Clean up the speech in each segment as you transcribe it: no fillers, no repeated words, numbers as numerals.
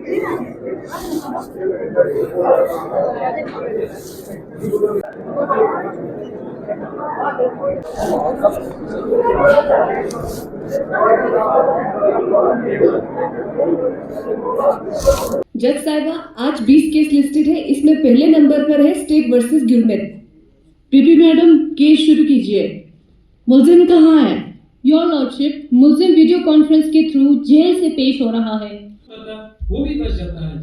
जज साहिबा, आज 20 केस लिस्टेड है। इसमें पहले नंबर पर है state versus Gilmet. PP madam, case शुरू कीजिए। मुलजिम कहाँ है? योर लॉर्डशिप, मुलजिम वीडियो कॉन्फ्रेंस के थ्रू जेल से पेश हो रहा है। वो भी बच जाता है।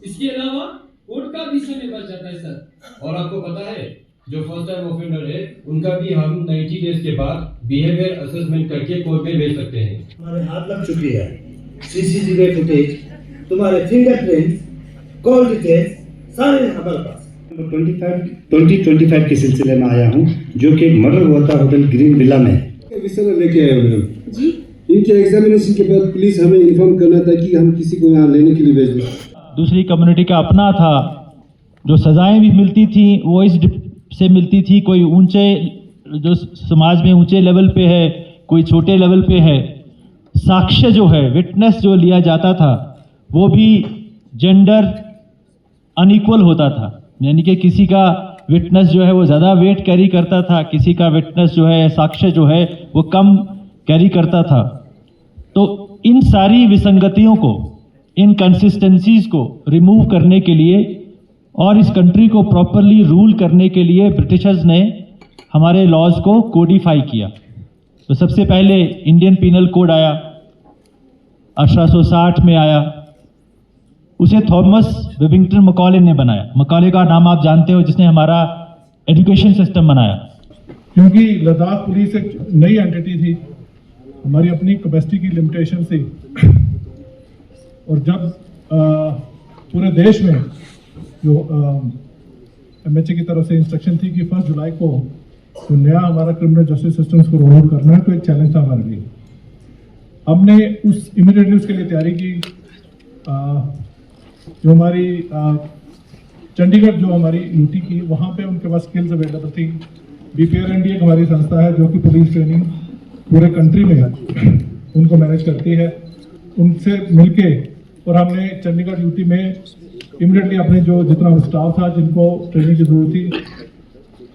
इसके अलावा कोर्ट का भी समय बच जाता है सर। और आपको पता है जो फर्स्ट टाइम ऑफेंडर है उनका भी हम 90 डेज के बाद बिहेवियर असेसमेंट करके कोर्ट में भेज सकते हैं। हमारे हाथ लग चुकी है सीसीटीवी फुटेज, तुम्हारे फिंगरप्रिंट्स, कॉल डिटेल्स सारे हमारे पास। 2025 के सिलसिले में आया हूँ, जो कि मर्डर हुआ था होटल ग्रीन विला में। विषय में लेके आए मैडम जी, इनके एग्जामिनेशन के बाद प्लीज हमें इन्फॉर्म करना था कि हम किसी को यहाँ लेने के लिए भेज दें। दूसरी कम्युनिटी का अपना था, जो सजाएं भी मिलती थी वो इस से मिलती थी। कोई ऊंचे जो समाज में ऊंचे लेवल पे है, कोई छोटे लेवल पे है। साक्ष्य जो है, विटनेस जो लिया जाता था वो भी जेंडर अनइक्वल होता था, यानी कि किसी का विटनेस जो है वो ज़्यादा वेट कैरी करता था, किसी का विटनेस जो है साक्ष्य जो है वो कम कैरी करता था। तो इन सारी विसंगतियों को, इन कंसिस्टेंसीज को रिमूव करने के लिए और इस कंट्री को प्रॉपरली रूल करने के लिए ब्रिटिशर्स ने हमारे लॉज को कोडिफाई किया। तो सबसे पहले इंडियन पीनल कोड आया, 1860 में आया। उसे थॉमस वेबिंगटन मकॉले ने बनाया। मकॉले का नाम आप जानते हो, जिसने हमारा एजुकेशन सिस्टम बनाया। क्योंकि लद्दाख पुलिस एक नई एंटिटी थी, हमारी अपनी कैपेसिटी की लिमिटेशन थी, और जब पूरे देश में जो एमएचए की तरफ से इंस्ट्रक्शन थी कि 1 जुलाई को तो नया हमारा क्रिमिनल जस्टिस सिस्टम्स को रोल आउट करना है, तो एक चैलेंज था हमारे लिए। हमने उस इमीडिएटली उसके लिए तैयारी की। जो हमारी चंडीगढ़ जो हमारी यूटी की, वहाँ पे उनके पास स्किल्स अवेलेबल थी। बीपीआर इंडिया हमारी संस्था है जो कि पुलिस ट्रेनिंग पूरे कंट्री में है, उनको मैनेज करती है। उनसे मिलके और हमने चंडीगढ़ यूटी में इमीडिएटली अपने जो जितना स्टाफ था जिनको ट्रेनिंग की जरूरत थी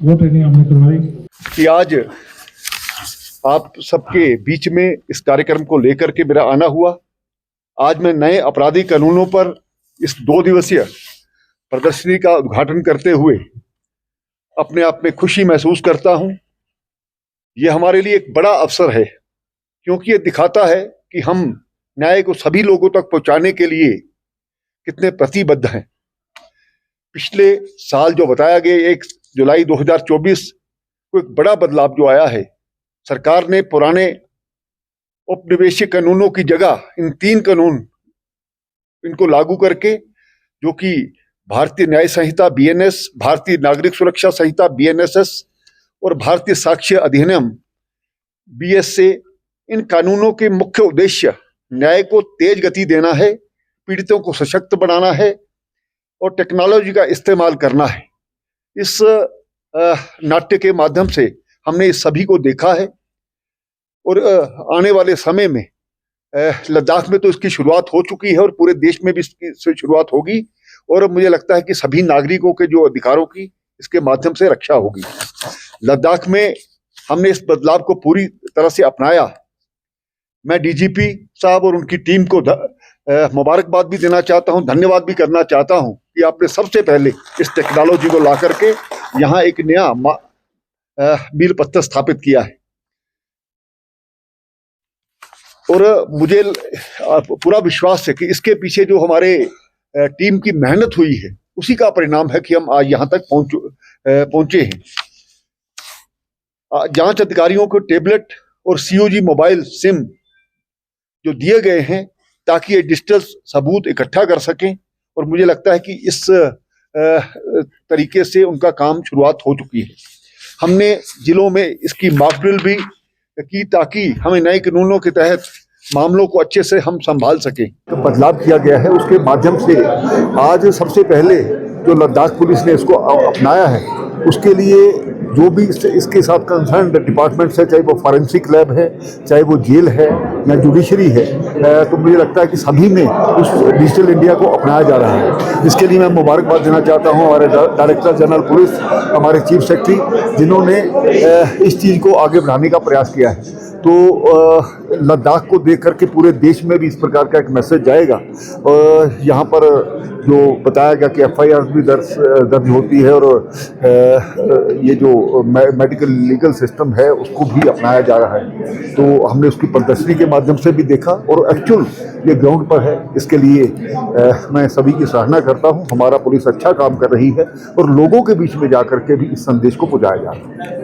वो ट्रेनिंग हमने करवाई। कि आज आप सबके बीच में इस कार्यक्रम को लेकर के मेरा आना हुआ। आज मैं नए आपराधिक कानूनों पर इस 2 दिवसीय प्रदर्शनी का उद्घाटन करते हुए अपने आप में खुशी महसूस करता हूं। यह हमारे लिए एक बड़ा अवसर है, क्योंकि यह दिखाता है कि हम न्याय को सभी लोगों तक पहुंचाने के लिए कितने प्रतिबद्ध हैं। पिछले साल जो बताया गया 1 जुलाई 2024 को एक बड़ा बदलाव जो आया है, सरकार ने पुराने औपनिवेशिक कानूनों की जगह इन 3 कानून इनको लागू करके, जो कि भारतीय न्याय संहिता बीएनएस, भारतीय नागरिक सुरक्षा संहिता बीएनएसएस और भारतीय साक्ष्य अधिनियम बीएस से, इन कानूनों के मुख्य उद्देश्य न्याय को तेज गति देना है, पीड़ितों को सशक्त बनाना है और टेक्नोलॉजी का इस्तेमाल करना है। इस नाट्य के माध्यम से हमने इस सभी को देखा है, और आने वाले समय में लद्दाख में तो इसकी शुरुआत हो चुकी है और पूरे देश में भी इसकी शुरुआत होगी, और मुझे लगता है कि सभी नागरिकों के जो अधिकारों की इसके माध्यम से रक्षा होगी। लद्दाख में हमने इस बदलाव को पूरी तरह से अपनाया। मैं डीजीपी साहब और उनकी टीम को मुबारकबाद भी देना चाहता हूं, धन्यवाद भी करना चाहता हूं कि आपने सबसे पहले इस टेक्नोलॉजी को ला करके यहाँ एक नया मील पत्थर स्थापित किया है। और मुझे पूरा विश्वास है कि इसके पीछे जो हमारे टीम की मेहनत हुई है उसी का परिणाम है कि हम आज यहाँ तक पहुंचे हैं। जांच अधिकारियों को टेबलेट और सीओजी मोबाइल सिम जो दिए गए हैं ताकि ये डिजिटल सबूत इकट्ठा कर सकें, और मुझे लगता है कि इस तरीके से उनका काम शुरुआत हो चुकी है। हमने जिलों में इसकी मॉक ड्रिल भी की ताकि हमें नए कानूनों के तहत मामलों को अच्छे से हम संभाल सकें। तो बदलाव किया गया है, उसके माध्यम से आज सबसे पहले जो लद्दाख पुलिस ने इसको अपनाया है, उसके लिए जो भी इसके साथ कंसर्न डिपार्टमेंट्स है, चाहे वो फॉरेंसिक लैब है, चाहे वो जेल है या जुडिशरी है, तो मुझे लगता है कि सभी में उस डिजिटल इंडिया को अपनाया जा रहा है। इसके लिए मैं मुबारकबाद देना चाहता हूँ हमारे डायरेक्टर जनरल पुलिस, हमारे चीफ सेक्रेटरी, जिन्होंने इस चीज़ को आगे बढ़ाने का प्रयास किया है। तो लद्दाख को देख करके पूरे देश में भी इस प्रकार का एक मैसेज जाएगा। यहाँ पर जो बताया गया कि FIR भी दर्ज होती है और ये जो मेडिकल लीगल सिस्टम है उसको भी अपनाया जा रहा है। तो हमने उसकी प्रदर्शनी के माध्यम से भी देखा और एक्चुअल ये ग्राउंड पर है। इसके लिए मैं सभी की सराहना करता हूँ। हमारा पुलिस अच्छा काम कर रही है और लोगों के बीच में जा कर के भी इस संदेश को पहुँचाया जा रहा है।